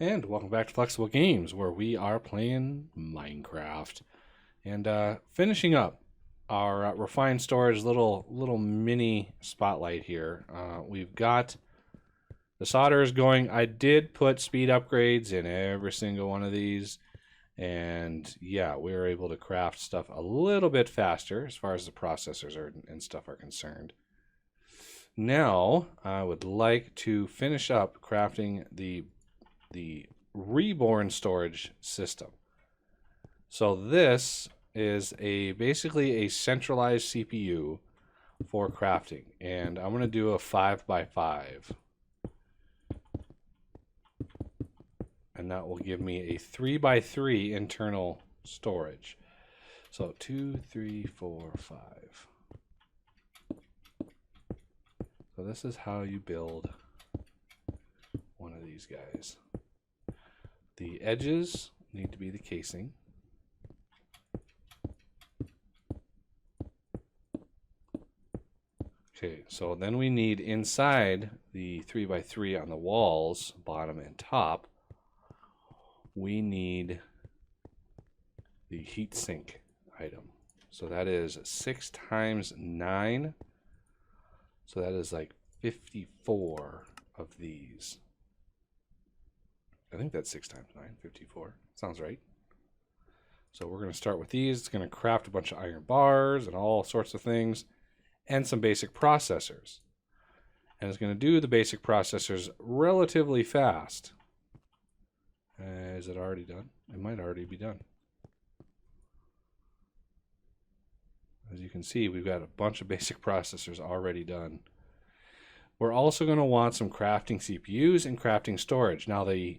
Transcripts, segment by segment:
And welcome back to Flexible Games, where we are playing Minecraft and finishing up our refined storage little mini spotlight here. We've got the solders going. I did put speed upgrades in every single one of these, and yeah, we were able to craft stuff a little bit faster as far as the processors and stuff are concerned. Now I would like to finish up crafting the Reborn storage system. So this is basically a centralized CPU for crafting, and I'm going to do a 5x5, and that will give me a 3x3 internal storage. So 2, 3, 4, 5. So this is how you build one of these guys. The edges need to be the casing. Okay, so then we need inside the 3x3 on the walls, bottom and top, we need the heatsink item. So that is 6 times 9. So that is like 54 of these. I think that's 6 times 9, 54. Sounds right. So we're going to start with these. It's going to craft a bunch of iron bars and all sorts of things, and some basic processors. And it's going to do the basic processors relatively fast. Is it already done? It might already be done. As you can see, we've got a bunch of basic processors already done. We're also going to want some crafting CPUs and crafting storage. Now the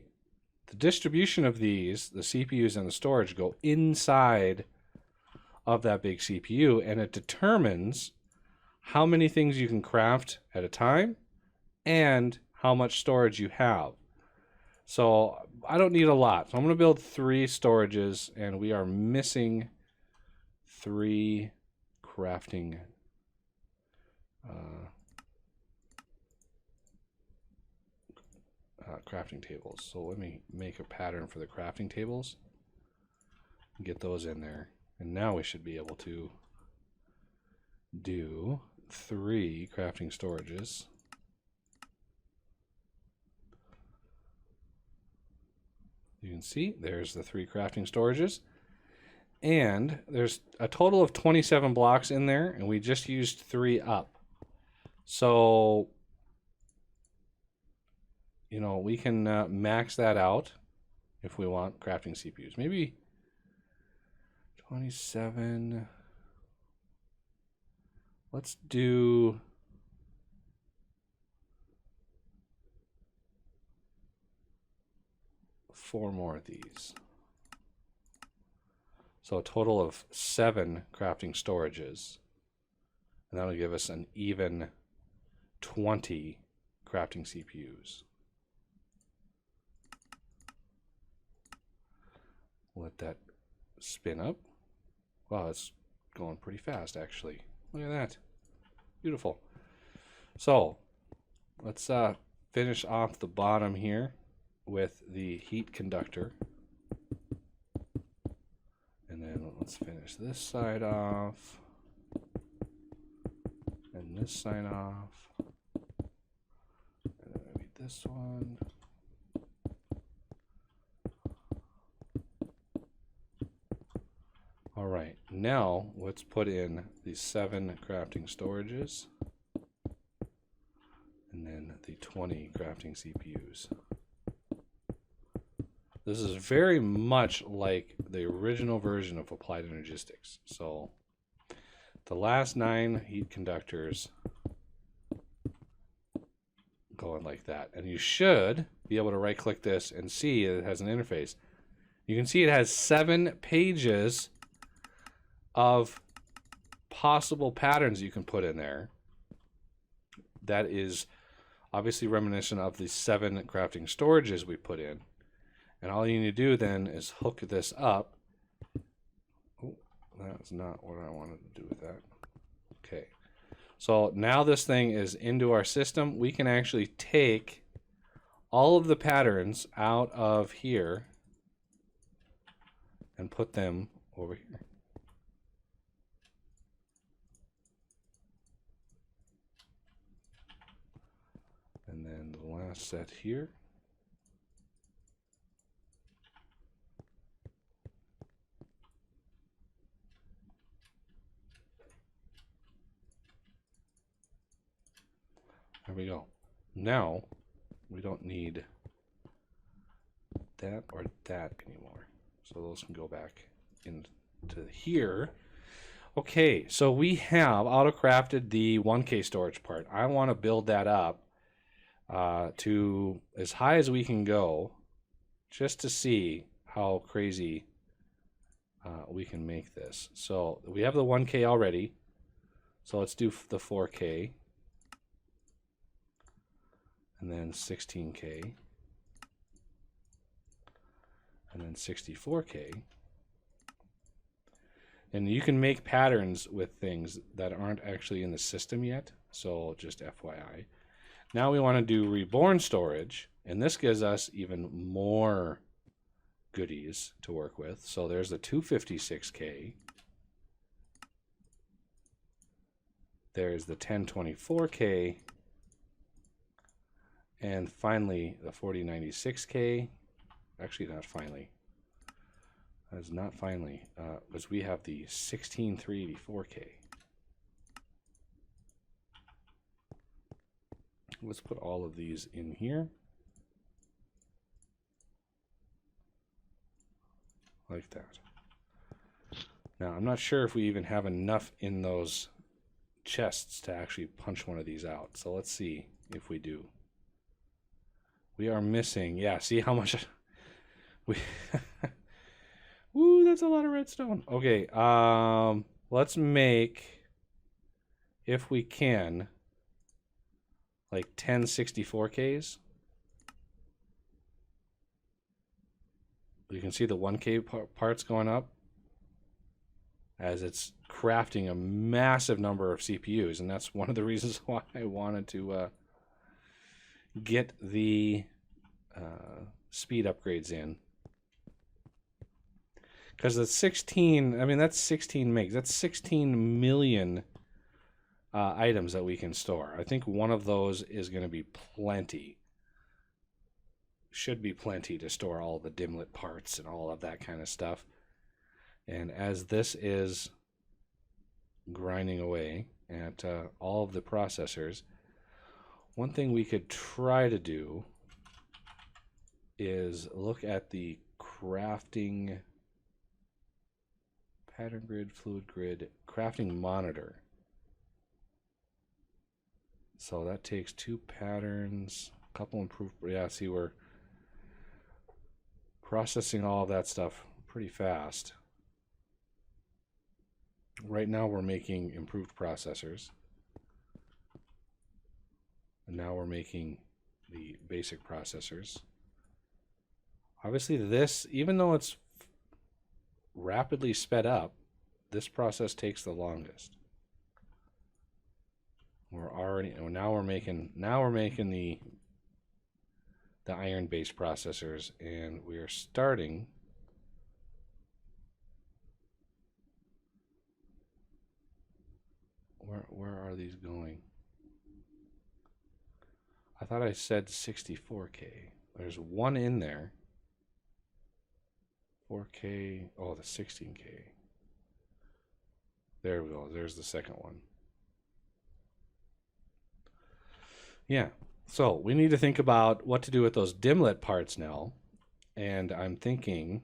distribution of these, the CPUs and the storage, go inside of that big CPU, and it determines how many things you can craft at a time and how much storage you have. So I don't need a lot. So I'm going to build 3 storages, and we are missing 3 crafting crafting tables. So let me make a pattern for the crafting tables and get those in there. And now we should be able to do 3 crafting storages. You can see there's the 3 crafting storages. And there's a total of 27 blocks in there, and we just used 3 up. So, you know, we can max that out if we want crafting CPUs. Maybe 27. Let's do 4 more of these. So a total of 7 crafting storages. And that'll give us an even 20 crafting CPUs. Let that spin up. Wow, it's going pretty fast, actually. Look at that. Beautiful. So let's finish off the bottom here with the heat conductor. And then let's finish this side off. And this side off. And then maybe this one. All right, now let's put in the 7 crafting storages and then the 20 crafting CPUs. This is very much like the original version of Applied Energistics. So the last 9 heat conductors going like that. And you should be able to right click this and see it has an interface. You can see it has 7 pages of possible patterns you can put in there. That is obviously reminiscent of the 7 crafting storages we put in. And all you need to do then is hook this up. Oh, that's not what I wanted to do with that. Okay. So now this thing is into our system. We can actually take all of the patterns out of here and put them over here. And then the last set here. There we go. Now, we don't need that or that anymore. So those can go back into here. Okay, so we have auto-crafted the 1K storage part. I want to build that up to as high as we can go, just to see how crazy we can make this. So we have the 1K already. So let's do the 4K. And then 16K. And then 64K. And you can make patterns with things that aren't actually in the system yet. So just FYI. Now we want to do Reborn storage. And this gives us even more goodies to work with. So there's the 256K. There's the 1024K. And finally, the 4096K. Actually, not finally. That's not finally, because we have the 16384K. Let's put all of these in here. Like that. Now, I'm not sure if we even have enough in those chests to actually punch one of these out. So let's see if we do. We are missing, yeah, see how much we Woo, that's a lot of redstone. Okay, let's make, if we can, like 10 64Ks. You can see the 1K parts going up as it's crafting a massive number of CPUs, and that's one of the reasons why I wanted to get the speed upgrades in. Because the 16, I mean, that's 16 megs. That's 16 million items that we can store. I think one of those is going to be plenty. Should be plenty to store all the dimlet parts and all of that kind of stuff. And as this is grinding away at all of the processors, one thing we could try to do is look at the crafting pattern grid, fluid grid, crafting monitor. So that takes 2 patterns, a couple improved, yeah, see, we're processing all of that stuff pretty fast. Right now we're making improved processors. And now we're making the basic processors. Obviously this, even though it's rapidly sped up, this process takes the longest. We're already, now we're making the iron based processors, and we are starting where are these going? I thought I said 64K. There's one in there. 4K, oh, the 16K. There we go, there's the second one. Yeah, so we need to think about what to do with those dimlet parts now. And I'm thinking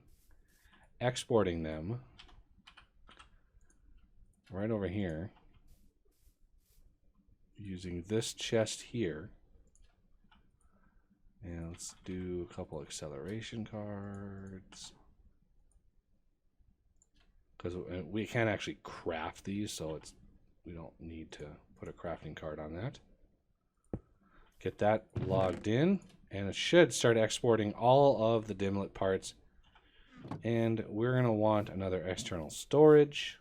exporting them right over here using this chest here. And let's do a couple acceleration cards. Because we can't actually craft these, so we don't need to put a crafting card on that. Get that logged in, and it should start exporting all of the dimlet parts. And we're going to want another external storage.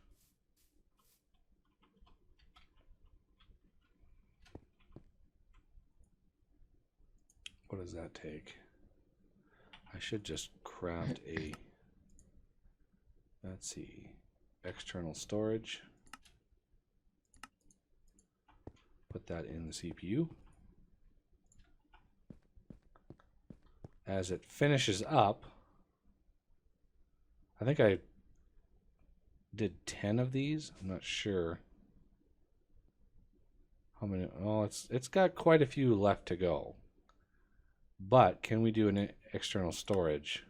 What what does that take? I should just craft a, let's see, external storage. Put that in the CPU. As it finishes up, I think I did 10 of these. I'm not sure how many. Oh, it's got quite a few left to go. But can we do an external storage?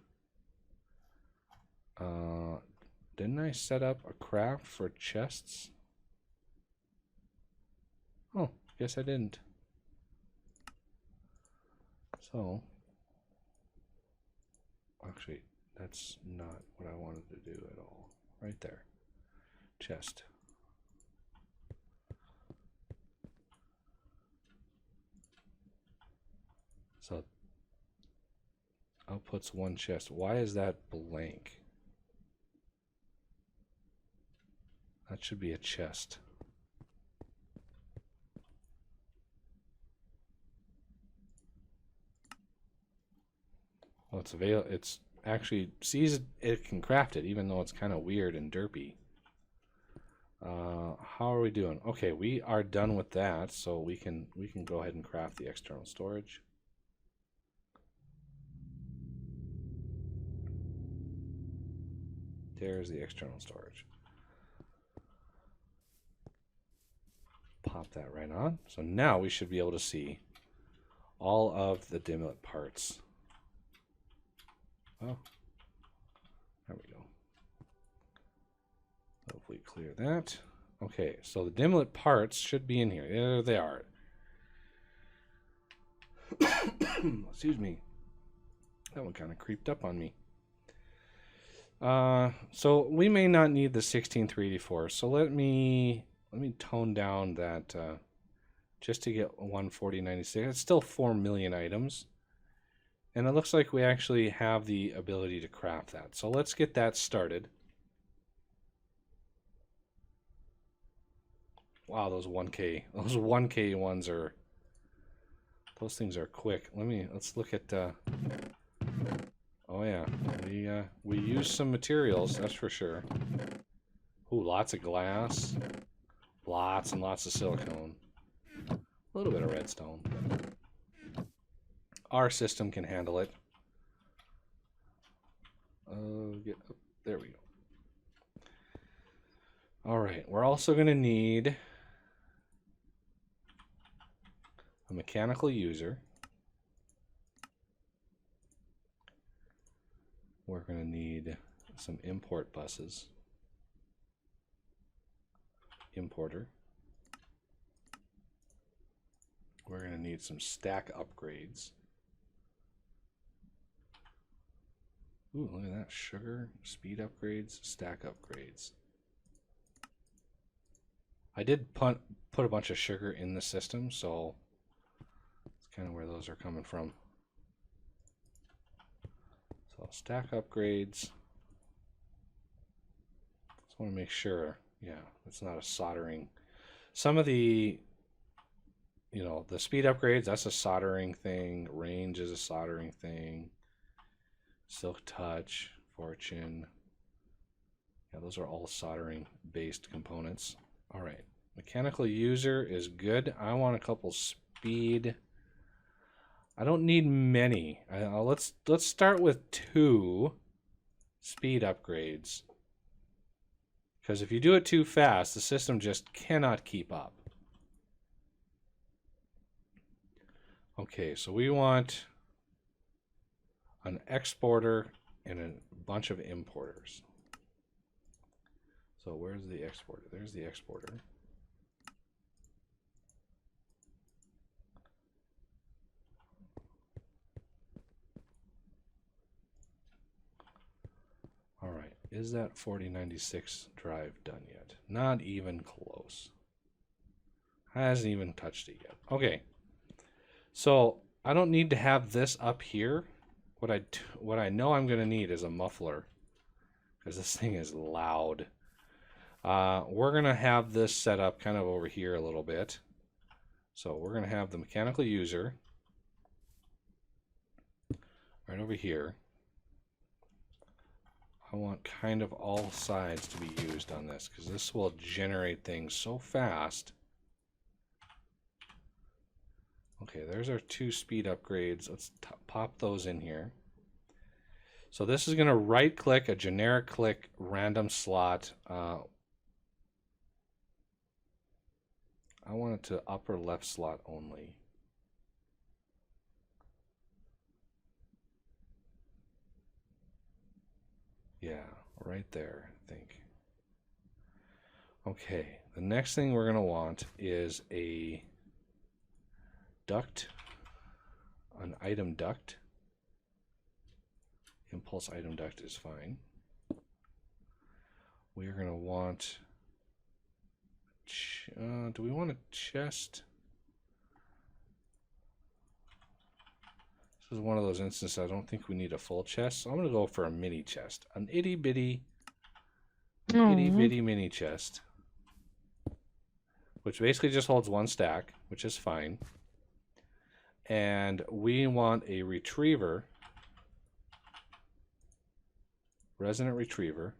Didn't I set up a craft for chests? Oh, guess I didn't. So, actually, that's not what I wanted to do at all. Right there. Chest. So, outputs one chest. Why is that blank? That should be a chest. Well, it's actually sees it can craft it, even though it's kind of weird and derpy. How are we doing? Okay, we are done with that, so we can go ahead and craft the external storage. There's the external storage. Pop that right on. So now we should be able to see all of the dimlet parts. Oh, there we go. Hopefully clear that. Okay, so the dimlet parts should be in here. There they are. Excuse me. That one kind of creeped up on me. So we may not need the 16384. So let me tone down that just to get 14096. It's still 4 million items. And it looks like we actually have the ability to craft that. So let's get that started. Wow, those 1K ones are, those things are quick. Let's look at oh yeah, we use some materials, that's for sure. Ooh, lots of glass, lots and lots of silicone, a little bit of redstone. Our system can handle it. Get up. There we go. All right, we're also going to need a mechanical user. We're going to need some import buses. Importer. We're going to need some stack upgrades. Ooh, look at that. Sugar, speed upgrades, stack upgrades. I did put a bunch of sugar in the system, so that's kind of where those are coming from. So stack upgrades. Just want to make sure, yeah, it's not a soldering. Some of the, you know, the speed upgrades, that's a soldering thing. Range is a soldering thing. Silk Touch, Fortune. Yeah, those are all soldering based components. All right, mechanical user is good. I want a couple speed. I don't need many. Let's start with 2 speed upgrades. Because if you do it too fast, the system just cannot keep up. Okay, so we want an exporter and a bunch of importers. So where's the exporter? There's the exporter. All right, is that 4096 drive done yet? Not even close. Hasn't even touched it yet. Okay, so I don't need to have this up here. What I know I'm going to need is a muffler, because this thing is loud. We're going to have this set up kind of over here a little bit. So we're going to have the mechanical user. right over here. I want kind of all sides to be used on this because this will generate things so fast. Okay, there's our 2 speed upgrades. Let's pop those in here. So this is going to right-click a generic click random slot. I want it to upper left slot only. Yeah, right there, I think. Okay, the next thing we're going to want is a duct, an item duct. Impulse item duct is fine. We are going to want, do we want a chest? This is one of those instances I don't think we need a full chest, so I'm going to go for a mini chest. An itty bitty mini chest, which basically just holds 1 stack, which is fine. And we want a retriever, resonant retriever,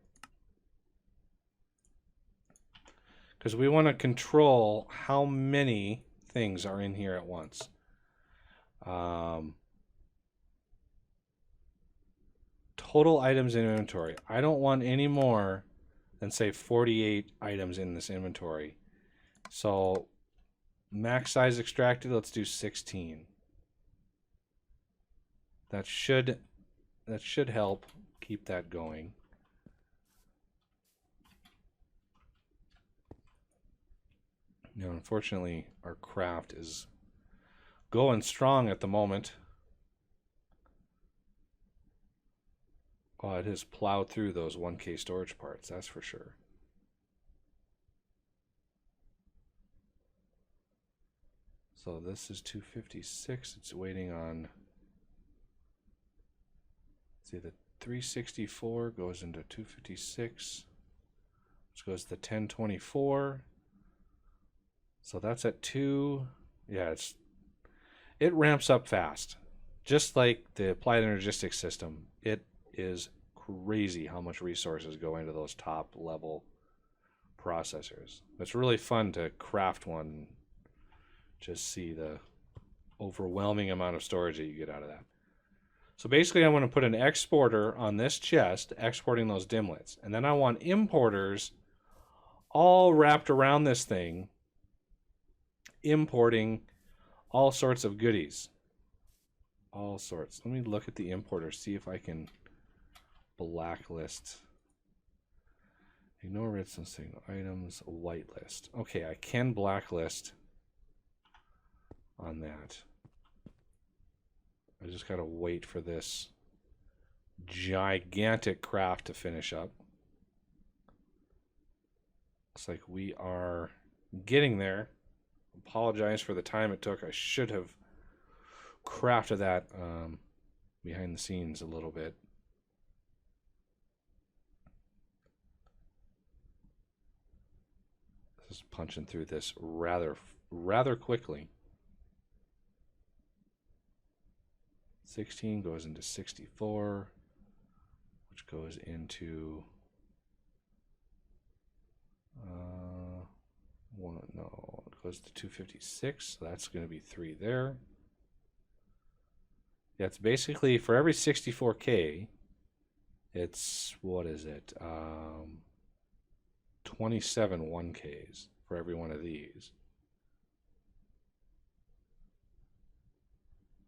because we want to control how many things are in here at once. Total items in inventory. I don't want any more than, say, 48 items in this inventory. So max size extracted, let's do 16. That should help keep that going. Now, unfortunately, our craft is going strong at the moment. Oh, it has plowed through those 1K storage parts, that's for sure. So this is 256. It's waiting on, see, the 364 goes into 256, which goes to 1024. So that's at 2. Yeah, it ramps up fast. Just like the applied energistics system, it is crazy how much resources go into those top level processors. It's really fun to craft one, just see the overwhelming amount of storage that you get out of that. So basically I want to put an exporter on this chest, exporting those dimlets. And then I want importers all wrapped around this thing, importing all sorts of goodies. All sorts. Let me look at the importer, see if I can blacklist. Ignore redstone signal items, whitelist. Okay, I can blacklist on that. I just gotta wait for this gigantic craft to finish up. Looks like we are getting there. Apologize for the time it took. I should have crafted that behind the scenes a little bit. Just punching through this rather quickly. 16 goes into 64, which goes into it goes to 256, so that's going to be 3 there. Yeah, it's basically for every 64K, it's, what is it, 27 1Ks for every one of these.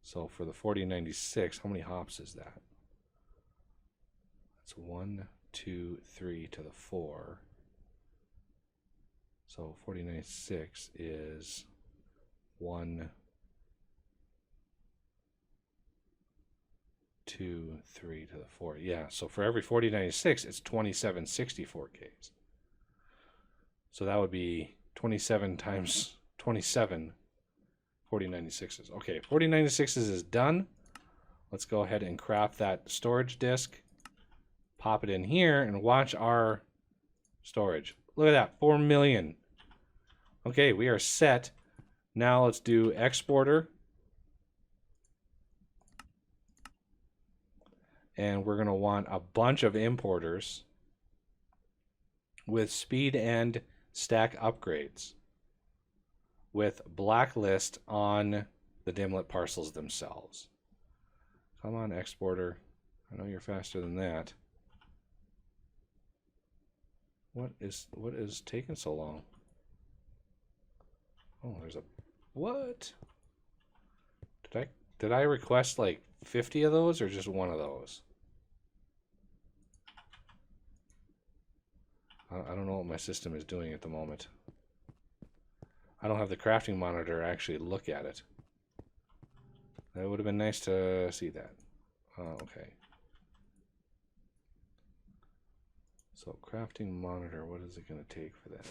So for the 4096, how many hops is that? That's 1, 2, 3 to the 4. So 4096 is 1, 2, 3 to the 4. Yeah, so for every 4096, it's 27 64Ks. So that would be 27 times 27 4096s. Okay, 4096s is done. Let's go ahead and craft that storage disk. Pop it in here and watch our storage. Look at that, 4 million. Okay, we are set. Now let's do exporter. And we're going to want a bunch of importers with speed and stack upgrades with blacklist on the dimlet parcels themselves. Come on, exporter. I know you're faster than that. What is taking so long? Oh, there's a what? Did I request like 50 of those or just one of those? I don't know what my system is doing at the moment. I don't have the crafting monitor actually look at it. That would have been nice to see that. Oh, okay. So crafting monitor, what is it going to take for that?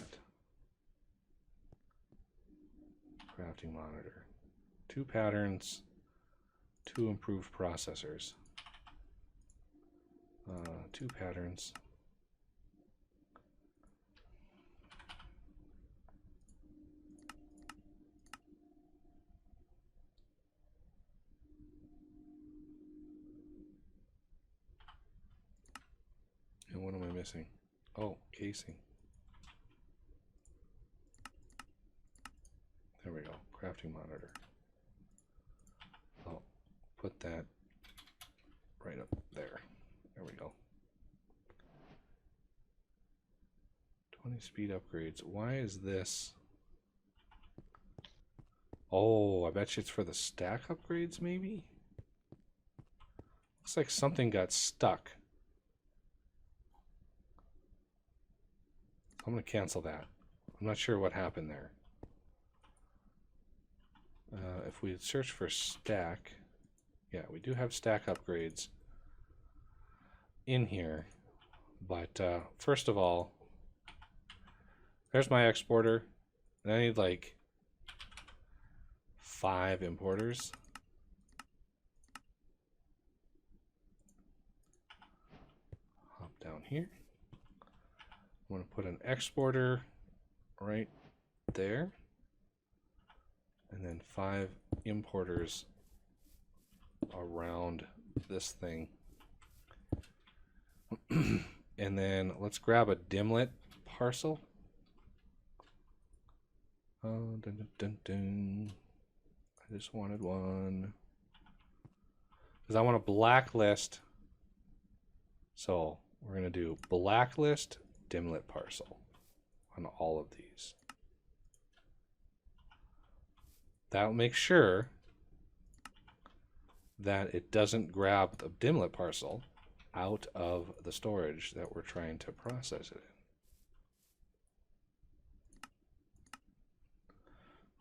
Crafting monitor. 2 patterns, 2 improved processors. 2 patterns. And what am I missing? Oh, casing. There we go. Crafting monitor. I'll put that right up there. There we go. 20 speed upgrades. Why is this? Oh, I bet you it's for the stack upgrades, maybe? Looks like something got stuck. I'm going to cancel that. I'm not sure what happened there. If we search for stack, yeah, we do have stack upgrades in here. But first of all, there's my exporter. And I need like 5 importers. Hop down here. I'm going to put an exporter right there. And then 5 importers around this thing. And then let's grab a dimlet parcel. Oh, dun, dun, dun, dun. I just wanted one. Because I want to blacklist. So we're going to do blacklist dimlet parcel on all of these. That'll make sure that it doesn't grab the dimlet parcel out of the storage that we're trying to process it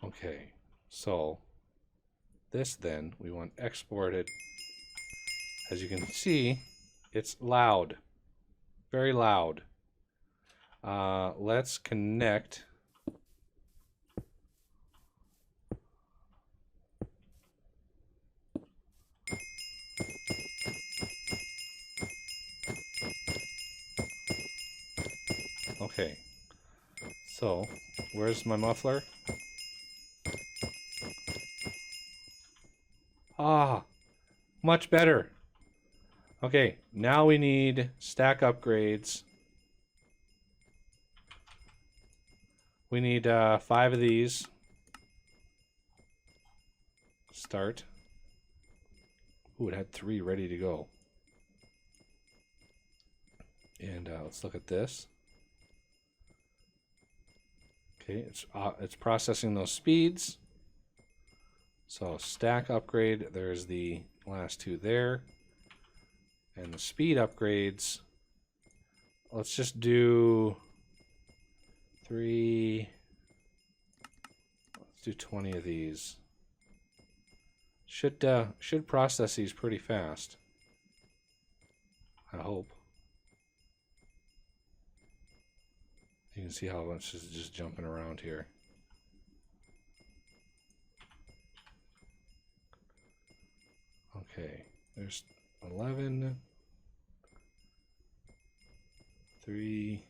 in. Okay, so this then, we want exported. As you can see, it's loud, very loud. Let's connect. Okay, so where's my muffler? Ah, much better. Okay, now we need stack upgrades. We need 5 of these. Start. Ooh, it had 3 ready to go. And let's look at this. Okay, it's processing those speeds. So stack upgrade, there's the last 2 there. And the speed upgrades, let's just do 3. Let's do 20 of these. Should process these pretty fast. I hope. You can see how much is just jumping around here. Okay, there's 11, 3.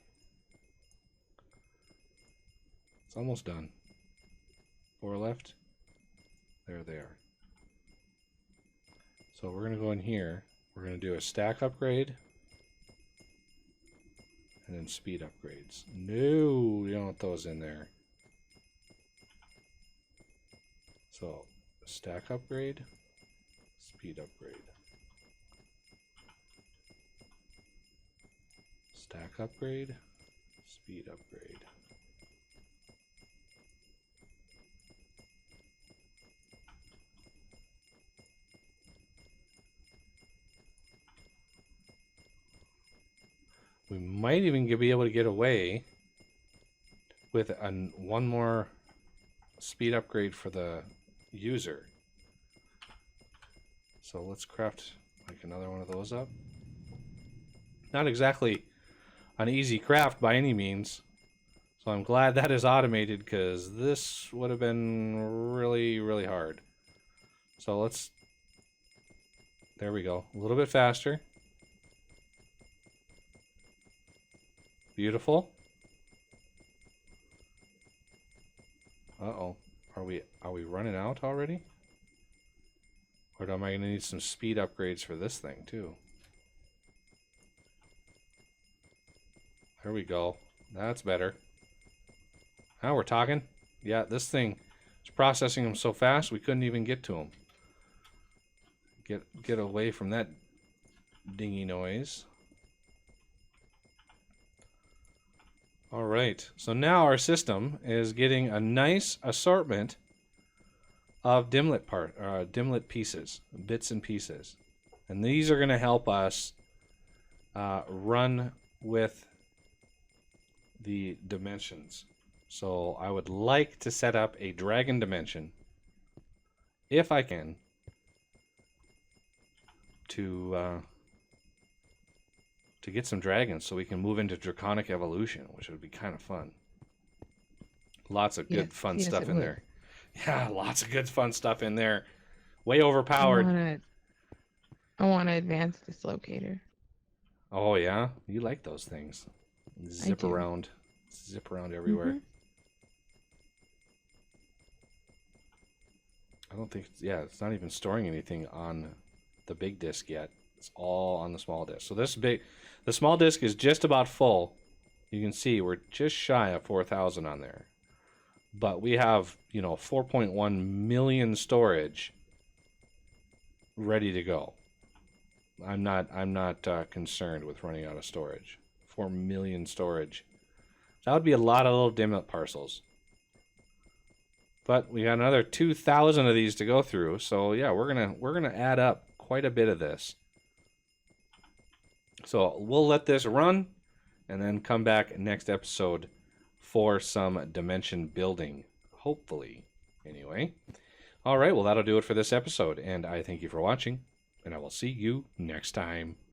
It's almost done. 4 left. There they are. So we're going to go in here. We're going to do a stack upgrade. And then speed upgrades. No, you don't want those in there. So, stack upgrade, speed upgrade. Stack upgrade, speed upgrade. We might even be able to get away with one more speed upgrade for the user. So let's craft like another one of those up. Not exactly an easy craft by any means. So I'm glad that is automated because this would have been really, really hard. So let's, there we go. A little bit faster. Beautiful. Uh-oh. Are we running out already? Or am I going to need some speed upgrades for this thing too? There we go. That's better. Now we're talking. Yeah, this thing is processing them so fast we couldn't even get to them. Get away from that dingy noise. All right, so now our system is getting a nice assortment of dimlet pieces, bits and pieces, and these are going to help us run with the dimensions. So I would like to set up a dragon dimension, if I can, to get some dragons so we can move into draconic evolution, which would be kind of fun. Lots of good fun stuff in there. Yeah, lots of good fun stuff in there. Way overpowered. I want to advance this locator. Oh yeah, you like those things. Zip around everywhere. I don't think it's not even storing anything on the big disk yet. It's all on the small disk. So the small disk is just about full. You can see we're just shy of 4,000 on there. But we have, 4.1 million storage ready to go. I'm not concerned with running out of storage. 4 million storage. That would be a lot of little dimlet parcels. But we got another 2,000 of these to go through. So yeah, we're gonna add up quite a bit of this. So we'll let this run and then come back next episode for some dimension building. Hopefully, anyway. All right, well, that'll do it for this episode. And I thank you for watching. And I will see you next time.